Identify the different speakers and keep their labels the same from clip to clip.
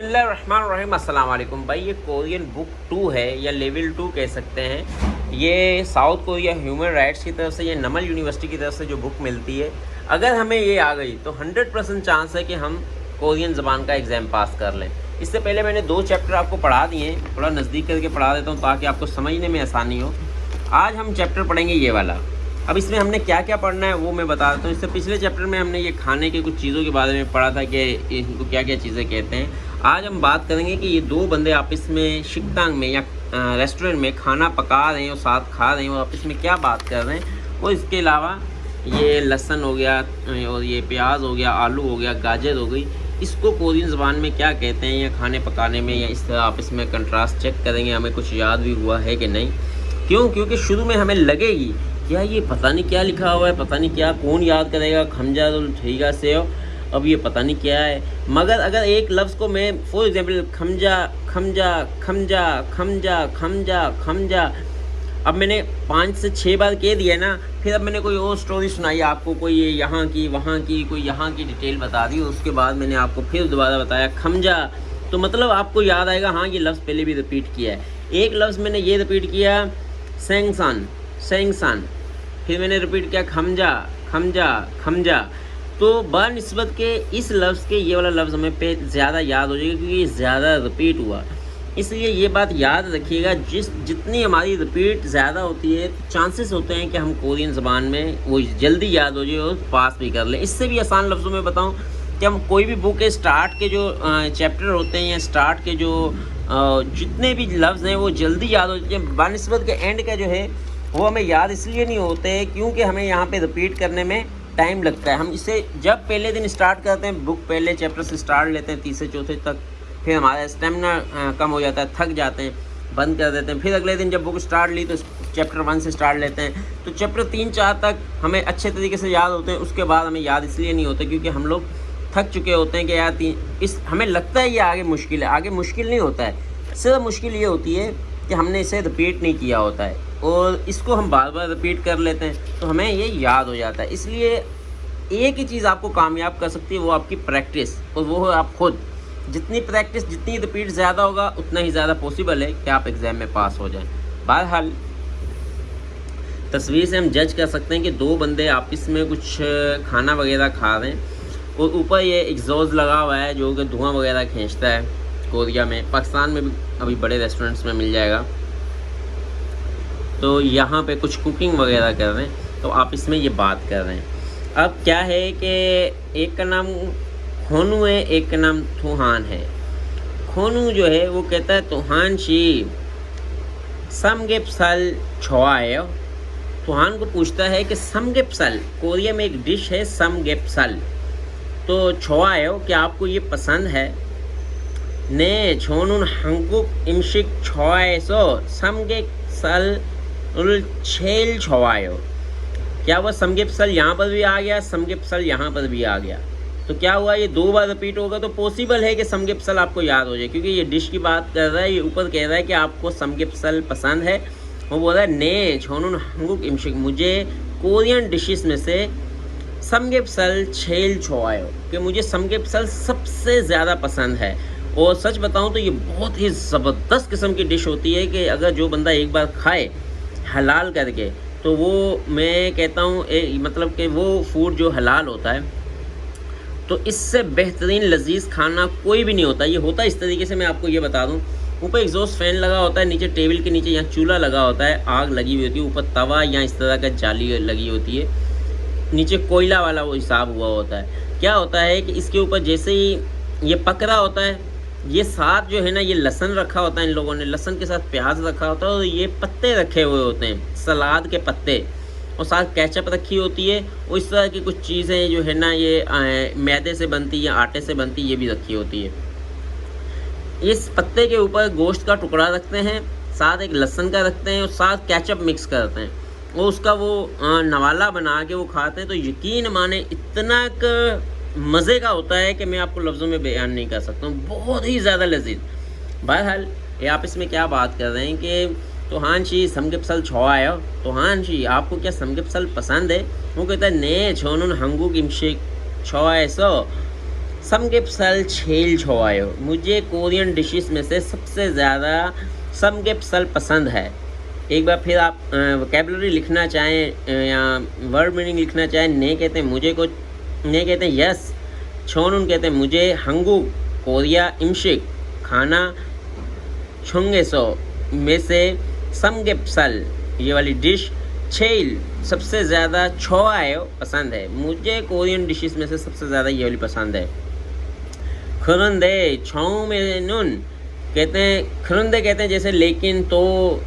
Speaker 1: बिस्मिल्लाहिर्रहमानिर्रहीम। अस्सलाम वालेकुम भाई, ये कोरियन बुक 2 है या लेवल 2 कह सकते हैं। ये साउथ कोरिया ह्यूमन राइट्स की तरफ से, ये नमल यूनिवर्सिटी की तरफ से जो बुक मिलती है, अगर हमें ये आ गई तो 100% चांस है कि हम कोरियन ज़बान का एग्ज़ाम पास कर लें। इससे पहले मैंने 2 चैप्टर आपको पढ़ा दिए हैं, थोड़ा नज़दीक करके पढ़ा देता हूँ ताकि आपको समझने में आसानी हो। आज हम चैप्टर पढ़ेंगे ये वाला। अब इसमें हमने क्या क्या पढ़ना है वो मैं बता देता हूँ। इससे पिछले चैप्टर में हमने ये खाने के कुछ चीज़ों के बारे में पढ़ा था कि इनको क्या क्या चीज़ें कहते हैं। आज हम बात करेंगे कि ये 2 बंदे आपस में शिकतांग में या रेस्टोरेंट में खाना पका रहे हैं और साथ खा रहे हैं और आपस में क्या बात कर रहे हैं। और इसके अलावा ये लहसुन हो गया और ये प्याज हो गया, आलू हो गया, गाजर हो गई, इसको कोरियन ज़बान में क्या कहते हैं, या खाने पकाने में या इस तरह आपस में कंट्रास्ट चेक करेंगे हमें कुछ याद भी हुआ है कि नहीं। क्योंकि शुरू में हमें लगेगी क्या ये पता नहीं क्या लिखा हुआ है, पता नहीं क्या, कौन याद करेगा, खमजा तो ठीका से हो, अब ये पता नहीं क्या है। मगर अगर एक लफ्ज़ को मैं फॉर एग्जांपल खमजा खमजा खमजा खमजा खमजा खमजा, अब मैंने 5 से 6 बार कह दिया ना, फिर अब मैंने कोई और स्टोरी सुनाई आपको, कोई ये यहाँ की वहाँ की, कोई यहाँ की डिटेल बता दी, उसके बाद मैंने आपको फिर दोबारा बताया खमजा, तो मतलब आपको याद आएगा हाँ ये लफ्ज़ पहले भी रिपीट किया है। एक लफ्ज़ मैंने ये रिपीट किया सेंगसान सेंगसान, फिर मैंने रिपीट किया खमजा खमजा खमजा, तो बनिस्बत के इस लफ्ज़ के ये वाला लफ्ज़ हमें पे ज़्यादा याद हो जाएगा क्योंकि ये ज़्यादा रिपीट हुआ। इसलिए ये बात याद रखिएगा, जितनी हमारी रिपीट ज़्यादा होती है तो चांसेस होते हैं कि हम कोरियन ज़बान में वो जल्दी याद हो जाए और पास भी कर लें। इससे भी आसान लफ्ज़ों में बताऊं कि हम कोई भी बुक के स्टार्ट के जो चैप्टर होते हैं या स्टार्ट के जो जितने भी लफ्ज़ हैं वो जल्दी याद हो जाते हैं। बनिस्बत के एंड का जो है वो हमें याद इसलिए नहीं होते क्योंकि हमें यहाँ पे रिपीट करने में टाइम लगता है। हम इसे जब पहले दिन स्टार्ट करते हैं, बुक पहले चैप्टर से स्टार्ट लेते हैं 3 से 4 तक, फिर हमारा स्टेमिना कम हो जाता है, थक जाते हैं, बंद कर देते हैं। फिर अगले दिन जब बुक स्टार्ट ली तो चैप्टर 1 से स्टार्ट लेते हैं, तो चैप्टर 3-4 तक हमें अच्छे तरीके से याद होते हैं। उसके बाद हमें याद इसलिए नहीं होते क्योंकि हम लोग थक चुके होते हैं कि यार हमें लगता है ये आगे मुश्किल है। आगे मुश्किल नहीं होता है, सिर्फ मुश्किल ये होती है कि हमने इसे रिपीट नहीं किया होता है और इसको हम बार बार रिपीट कर लेते हैं तो हमें ये याद हो जाता है। इसलिए एक ही चीज़ आपको कामयाब कर सकती है, वो आपकी प्रैक्टिस, और वो है आप खुद। जितनी प्रैक्टिस, जितनी रिपीट ज़्यादा होगा उतना ही ज़्यादा पॉसिबल है कि आप एग्ज़ाम में पास हो जाएं। बहरहाल तस्वीर से हम जज कर सकते हैं कि 2 बंदे आपस में कुछ खाना वगैरह खा रहे हैं और ऊपर ये एग्जॉस्ट लगा हुआ है जो कि धुआं वगैरह खींचता है। कोरिया में, पाकिस्तान में भी अभी बड़े रेस्टोरेंट्स में मिल जाएगा। तो यहाँ पे कुछ कुकिंग वगैरह कर रहे हैं तो आप इसमें ये बात कर रहे हैं। अब क्या है कि एक का नाम खोनू है, एक का नाम थुहान है। खोनू जो है वो कहता है तुहान शी समगेपसल छोआयो। तुहान को पूछता है कि समगेपसल, कोरिया में एक डिश है समगेपसल, तो छोआयो क्या आपको ये पसंद है? ने छोनुन हंकुक इमशिक छोआयसो समगेपसल उल छेल छोआयो। क्या हुआ, समगेपसल यहाँ पर भी आ गया, समगेपसल यहाँ पर भी आ गया, तो क्या हुआ, ये 2 बार रिपीट होगा तो पॉसिबल है कि समगेपसल आपको याद हो जाए क्योंकि ये डिश की बात कर रहा है। ये ऊपर कह रहा है कि आपको समगेपसल पसंद है, वो बोल रहा है ने छोनुन हंगुक इमशिक, मुझे कोरियन डिशेस में से समगेपसल छेल छोआयो, कि मुझे समगेपसल सबसे ज़्यादा पसंद है। और सच बताऊँ तो ये बहुत ही ज़बरदस्त किस्म की डिश होती है कि अगर जो बंदा एक बार खाए हलाल करके, तो वो मैं कहता हूँ मतलब कि वो फूड जो हलाल होता है, तो इससे बेहतरीन लजीज खाना कोई भी नहीं होता। ये होता है इस तरीके से, मैं आपको ये बता दूँ, ऊपर एग्जॉस्ट फैन लगा होता है, नीचे टेबल के नीचे यहाँ चूल्हा लगा होता है, आग लगी हुई होती है, ऊपर तवा या इस तरह का जाली लगी होती है, नीचे कोयला वाला वो हिसाब हुआ होता है। क्या होता है कि इसके ऊपर जैसे ही ये पक रहा होता है, ये साथ जो है ना, ये लहसुन रखा होता है, इन लोगों ने लहसुन के साथ प्याज रखा होता है और ये पत्ते रखे हुए होते हैं, सलाद के पत्ते, और साथ केचप रखी होती है, और इस तरह की कुछ चीज़ें जो है ना ये मैदे से बनती है या आटे से बनती है, ये भी रखी होती है। इस पत्ते के ऊपर गोश्त का टुकड़ा रखते हैं, साथ एक लहसुन का रखते हैं और साथ केचप मिक्स करते हैं और उसका वो नवाला बना के वो खाते हैं। तो यकीन माने इतना मज़े का होता है कि मैं आपको लफ्ज़ों में बयान नहीं कर सकता हूँ, बहुत ही ज़्यादा लजीज। बहरहाल ये आप इसमें क्या बात कर रहे हैं कि तुहान शी समगेपसल छोआयो, तुहान शी आपको क्या समगेपसल पसंद है? वो कहता है ने छोनुन हंगुक इमशिक छोआयसो, समगेपसल छेल छोआयो, मुझे कोरियन डिशेस में से सबसे ज़्यादा समगेपसल पसंद है। एक बार फिर आप वोकेबलरी लिखना चाहें या वर्ड मीनिंग लिखना चाहें, ने कहते हैं मुझे को, ने कहते हैं यस, छोनुन कहते हैं मुझे, हंगुक कोरिया, इमशिक खाना, छोंगेसो में से, समगेपसल ये वाली डिश, छेल सबसे ज़्यादा, छोआयो पसंद है, मुझे कोरियन डिशेस में से सबसे ज़्यादा ये वाली पसंद है। खुरुंदे छोमेनुन कहते हैं, खुरुंदे कहते हैं जैसे लेकिन, तो,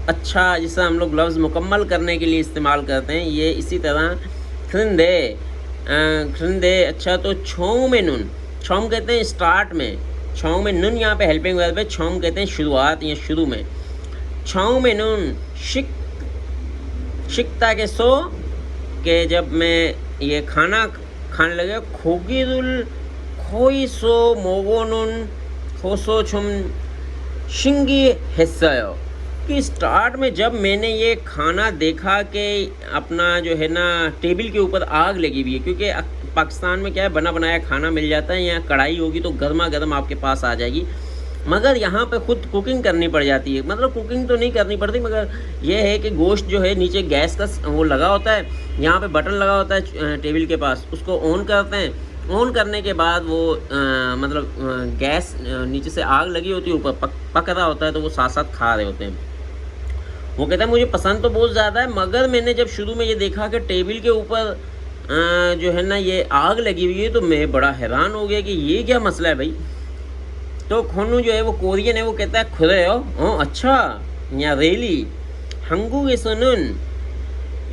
Speaker 1: अच्छा, जिससे हम लोग लफ्ज़ मुकम्मल करने के लिए इस्तेमाल करते हैं, ये इसी तरह खुरुंदे, खुरुंदे अच्छा। तो छों में नुन, छोम कहते हैं स्टार्ट में, छों में नुन यहाँ पे हेल्पिंग वर्ब है, छोम कहते हैं शुरुआत या शुरू में। छों में नुन शिकता के सो के जब मैं ये खाना खाने लगे, खोगिरुल खोई सो मोगोनुन खोसो छुम शिंगी हिस्सायो, कि स्टार्ट में जब मैंने ये खाना देखा कि अपना जो है ना टेबल के ऊपर आग लगी हुई है, क्योंकि पाकिस्तान में क्या है बना बनाया खाना मिल जाता है, यहाँ कढ़ाई होगी तो गर्मा गर्म आपके पास आ जाएगी, मगर यहाँ पे खुद कुकिंग करनी पड़ जाती है। मतलब कुकिंग तो नहीं करनी पड़ती, मगर ये है कि गोश्त जो है नीचे गैस का वो लगा होता है, यहाँ पे बटन लगा होता है टेबल के पास, उसको ऑन करते हैं, ऑन करने के बाद वो मतलब गैस नीचे से आग लगी होती है, ऊपर पक रहा होता है, तो वो साथ साथ खा रहे होते हैं। वो कहता है मुझे पसंद तो बहुत ज़्यादा है, मगर मैंने जब शुरू में ये देखा कि टेबल के ऊपर जो है ना ये आग लगी हुई है, तो मैं बड़ा हैरान हो गया कि ये क्या मसला है भाई। तो खोनू जो है वो कोरियन है, वो कहता है खुरे हो अच्छा या रेली हंगुगे सुनुन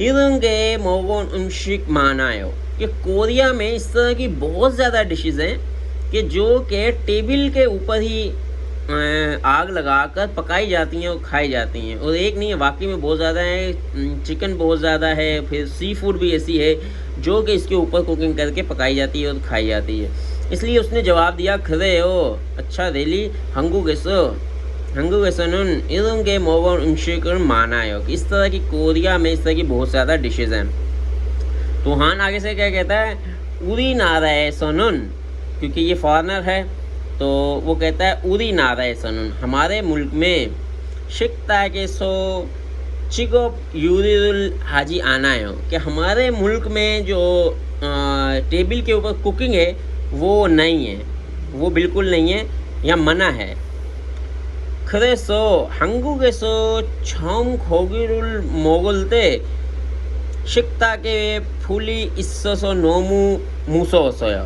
Speaker 1: इरंगे मोगोन उमशिक मानायो, कि कोरिया में इस तरह की बहुत ज़्यादा डिशेज़ हैं कि जो कि टेबल के ऊपर ही आग लगाकर पकाई जाती हैं और खाई जाती हैं। और एक नहीं है, वाकई में बहुत ज़्यादा है, चिकन बहुत ज़्यादा है, फिर सी फूड भी ऐसी है जो कि इसके ऊपर कुकिंग करके पकाई जाती है और खाई जाती है। इसलिए उसने जवाब दिया खरे हो अच्छा रेली हंगू गेसोनुन इरम के मोगन उनशिकर माना है कि इस तरह की कोरिया में इस तरह की बहुत ज़्यादा डिशेज़ हैं। तो हान आगे से क्या कहता है, उरी नाराय सोनुन, क्योंकि ये फॉरेनर है तो वो कहता है उरी नाराय सोनुन, हमारे मुल्क में शिकता के सो चिको यूरिल हाजी आना है, कि हमारे मुल्क में जो टेबल के ऊपर कुकिंग है वो नहीं है, वो बिल्कुल नहीं है या मना है। खरे सो हंगू के सो छम खोगिरुल मोगलते शिकता के फूली इसो सो नोमू मूसो सोया,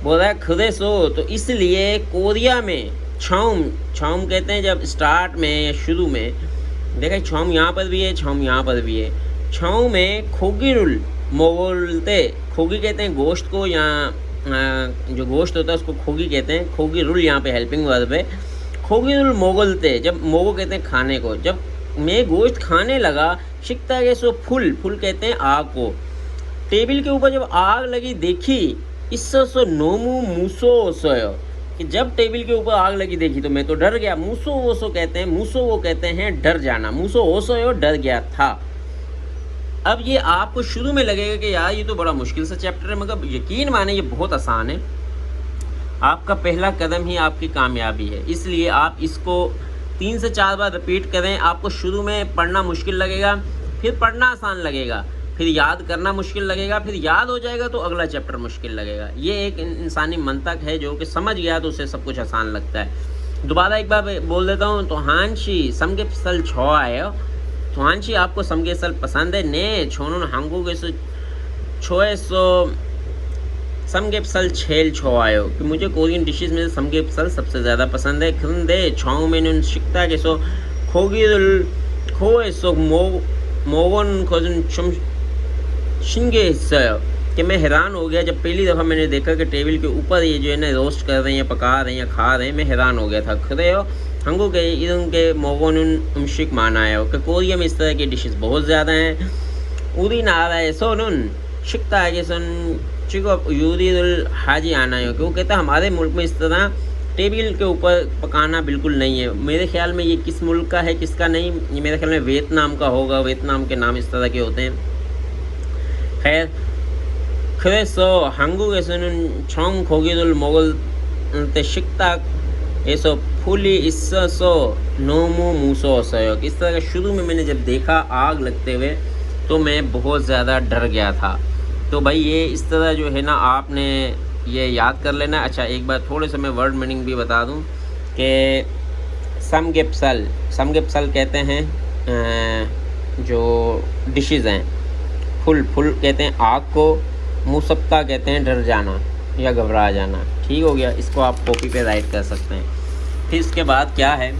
Speaker 1: बोल रहा है खरे सो, तो इसलिए कोरिया में छम कहते हैं जब स्टार्ट में या शुरू में, देखा छम यहाँ पर भी है, छम यहाँ पर भी है। छम में खोगिरुल मोगलते, खोगी कहते हैं गोश्त को, या जो गोश्त होता है उसको खोगी कहते हैं, खोगी रुल यहाँ पे हेल्पिंग वर्ब है। खोगी रुल मोगलते, जब मोगो कहते हैं खाने को, जब मैं गोश्त खाने लगा, शिकता के सो फुल कहते हैं आग को, टेबल के ऊपर जब आग लगी देखी, इससे सो नोमू मूसो सोयो, कि जब टेबल के ऊपर आग लगी देखी तो मैं तो डर गया। मूसो ओसो कहते हैं, मूसो वो कहते हैं डर जाना, मूसो ओसो डर गया था। अब ये आपको शुरू में लगेगा कि यार ये तो बड़ा मुश्किल सा चैप्टर है, मगर यकीन माने ये बहुत आसान है। आपका पहला कदम ही आपकी कामयाबी है, इसलिए आप इसको 3 से 4 बार रिपीट करें। आपको शुरू में पढ़ना मुश्किल लगेगा, फिर पढ़ना आसान लगेगा, फिर याद करना मुश्किल लगेगा, फिर याद हो जाएगा तो अगला चैप्टर मुश्किल लगेगा। ये एक इंसानी मंतक है, जो कि समझ गया तो उसे सब कुछ आसान लगता है। दोबारा एक बार बोल देता हूँ, तो हानशी समगे सल छो आए, तो हानशी आपको समगे सल पसंद है, ने छोनो हांगू के सो छोए सो समगेपसल छेल छो आयो, कि मुझे कोरियन डिशेस में समगेपसल सबसे ज़्यादा पसंद है। खंदे छाओ में शिकता के सो खोगिरुल खोए सो मोगन खोजन चुम शिंगे हिस्सा, कि मैं हैरान हो गया जब पहली दफ़ा मैंने देखा कि टेबल के ऊपर ये जो है ना रोस्ट कर रहे हैं या पका रहे हैं या खा रहे हैं, मैं हैरान हो गया था। खरे हो हंगू के इधर के मोगन उमशिक माना है कि कोरिया में इस तरह की डिशेस बहुत ज़्यादा हैं। उरी नारा है सोनुन शिकता है कि सुन चिको यूरिल हाजी आना है, कि वो कहता है हमारे मुल्क में इस तरह टेबल के ऊपर पकाना बिल्कुल नहीं है। मेरे ख्याल में ये किस मुल्क का है किसका नहीं, ये मेरे ख्याल में वियतनाम का होगा, वियतनाम के नाम इस तरह के होते हैं। खैर 그래서 한국에서는 청고기를 먹을 때 식탁 एसो फुली इसो नोमो मुसोसयो। इस तरह का शुरू में मैंने जब देखा आग लगते हुए तो मैं बहुत ज़्यादा डर गया था। तो भाई ये इस तरह जो है ना आपने ये याद कर लेना। अच्छा एक बार थोड़े से मैं वर्ड मीनिंग भी बता दूं कि समगेप्सल कहते हैं जो डिशेज़ हैं। फुल कहते हैं आग को, मुसप्ता कहते हैं डर जाना या घबरा जाना। ठीक हो गया, इसको आप कॉपी पे राइट कर सकते हैं। फिर इसके बाद क्या है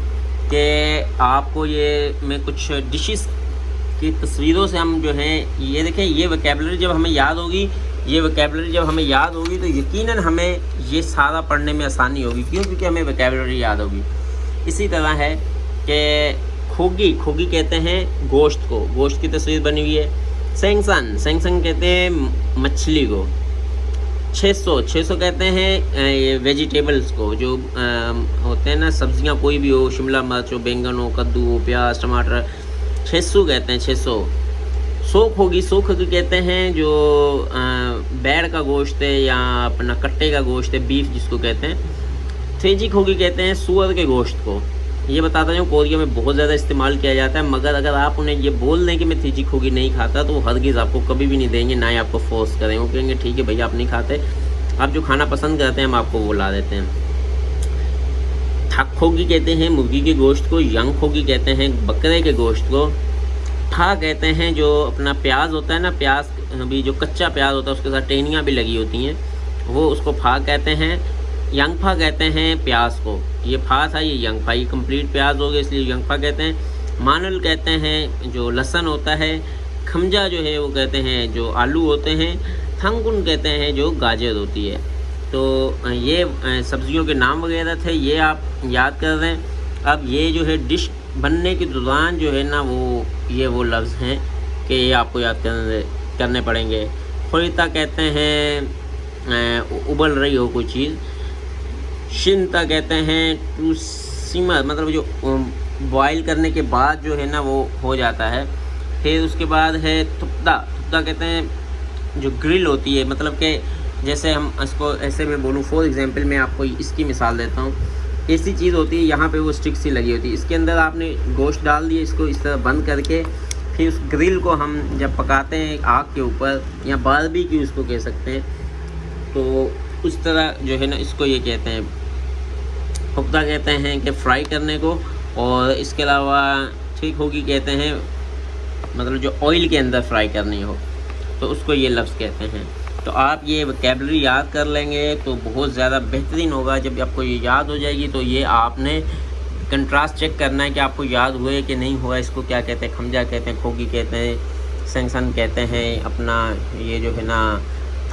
Speaker 1: कि आपको ये मैं कुछ डिशेस की तस्वीरों से हम जो है ये देखें, ये वोकैबुलरी जब हमें याद होगी तो यकीनन हमें ये सारा पढ़ने में आसानी होगी। क्यों? क्योंकि हमें वोकैबुलरी याद होगी। इसी तरह है कि खोगी कहते हैं गोश्त को, गोश्त की तस्वीर बनी हुई है। सेंगसन कहते हैं मछली को। 600 कहते हैं वेजिटेबल्स को, जो होते हैं ना सब्जियां, कोई भी हो, शिमला मिर्च हो, बैंगन हो, कद्दू हो, प्याज, टमाटर, 600 कहते हैं 600। सोख कहते हैं जो बैड़ का गोश्त है या अपना कट्टे का गोश्त है, बीफ जिसको कहते हैं। थेजी खोगी कहते हैं सूअर के गोश्त को। ये बताता हूँ कोरिया में बहुत ज़्यादा इस्तेमाल किया जाता है, मगर अगर आप उन्हें ये बोल दें कि मैं थीजी खोगी नहीं खाता तो वो हरगिज़ आपको कभी भी नहीं देंगे, ना ही आपको फोर्स करेंगे। वो कहेंगे ठीक है भैया आप नहीं खाते, आप जो खाना पसंद करते हैं हम आपको वो ला देते हैं। थक खोगी कहते हैं मुर्गी के गोश्त को। यंग खोगी कहते हैं बकरे के गोश्त को। ठा कहते हैं जो अपना प्याज होता है ना, प्याज भी जो कच्चा प्याज होता है उसके साथ टहनियाँ भी लगी होती हैं, वो उसको फा कहते हैं। यंगफा कहते हैं प्याज को। ये फा था, ये यंगफा, ये कंप्लीट प्याज हो गया इसलिए यंगफा कहते हैं। मानल कहते हैं जो लहसुन होता है। खमजा जो है वो कहते हैं जो आलू होते हैं। थंगुन कहते हैं जो गाजर होती है। तो ये सब्जियों के नाम वगैरह थे, ये आप याद कर रहे हैं। अब ये जो है डिश बनने के दौरान जो है ना वो लफ्ज़ हैं कि ये आपको याद करने पड़ेंगे। खोरीता कहते हैं उबल रही हो कोई चीज़। शिनता कहते हैं टू सिमर, मतलब जो बॉयल करने के बाद जो है ना वो हो जाता है। फिर उसके बाद है थुप्ता कहते हैं जो ग्रिल होती है, मतलब कि जैसे हम इसको ऐसे मैं बोलूँ, फॉर एग्जांपल मैं आपको इसकी मिसाल देता हूँ। ऐसी चीज़ होती है, यहाँ पे वो स्टिक सी लगी होती है, इसके अंदर आपने गोश्त डाल दिया, इसको इस तरह बंद करके फिर उस ग्रिल को हम जब पकाते हैं आग के ऊपर, या बारबेक्यू उसको कह सकते हैं, तो उस तरह जो है ना इसको ये कहते हैं पुख्ता कहते हैं कि फ्राई करने को। और इसके अलावा ठीक होगी कहते हैं मतलब जो ऑयल के अंदर फ्राई करनी हो तो उसको ये लफ्ज़ कहते हैं। तो आप ये वोकैबुलरी याद कर लेंगे तो बहुत ज़्यादा बेहतरीन होगा। जब आपको ये याद हो जाएगी तो ये आपने कंट्रास्ट चेक करना है कि आपको याद हुए कि नहीं हुआ। इसको क्या कहते हैं? खमजा कहते हैं, खोगी कहते हैं, सेंगसन कहते हैं, अपना ये जो है ना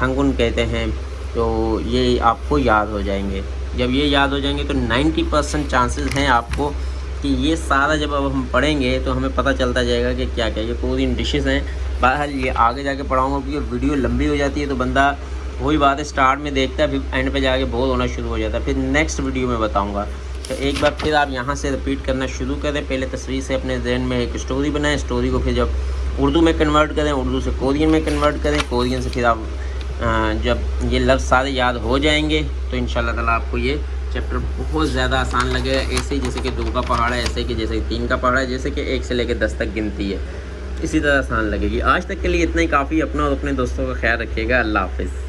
Speaker 1: थंगुन कहते हैं। तो ये आपको याद हो जाएंगे। जब ये याद हो जाएंगे तो 90% चांसेस हैं आपको कि ये सारा जब अब हम पढ़ेंगे तो हमें पता चलता जाएगा कि क्या क्या ये कोरियन डिशेज़ हैं। बहरहाल ये आगे जाके पढ़ाऊँगा क्योंकि वीडियो लंबी हो जाती है तो बंदा वही बात है स्टार्ट में देखता है, फिर एंड पे जाके बोर होना शुरू हो जाता है। फिर नेक्स्ट वीडियो में बताऊँगा। तो एक बार फिर आप यहाँ से रिपीट करना शुरू करें। पहले तस्वीर से अपने जहन में एक स्टोरी बनाएं, स्टोरी को फिर जब उर्दू में कन्वर्ट करें, उर्दू से कोरियन में कन्वर्ट करें, कोरियन से फिर आप जब ये लफ्ज़ सारे याद हो जाएंगे तो इंशाल्लाह ताला आपको ये चैप्टर बहुत ज़्यादा आसान लगेगा। ऐसे ही जैसे कि 2 का पहाड़ है, ऐसे कि जैसे 3 का पहाड़ है, जैसे कि 1 से लेकर 10 तक गिनती है, इसी तरह आसान लगेगी। आज तक के लिए इतना ही काफ़ी। अपना और अपने दोस्तों का ख्याल रखिएगा। अल्लाह हाफ़िज़।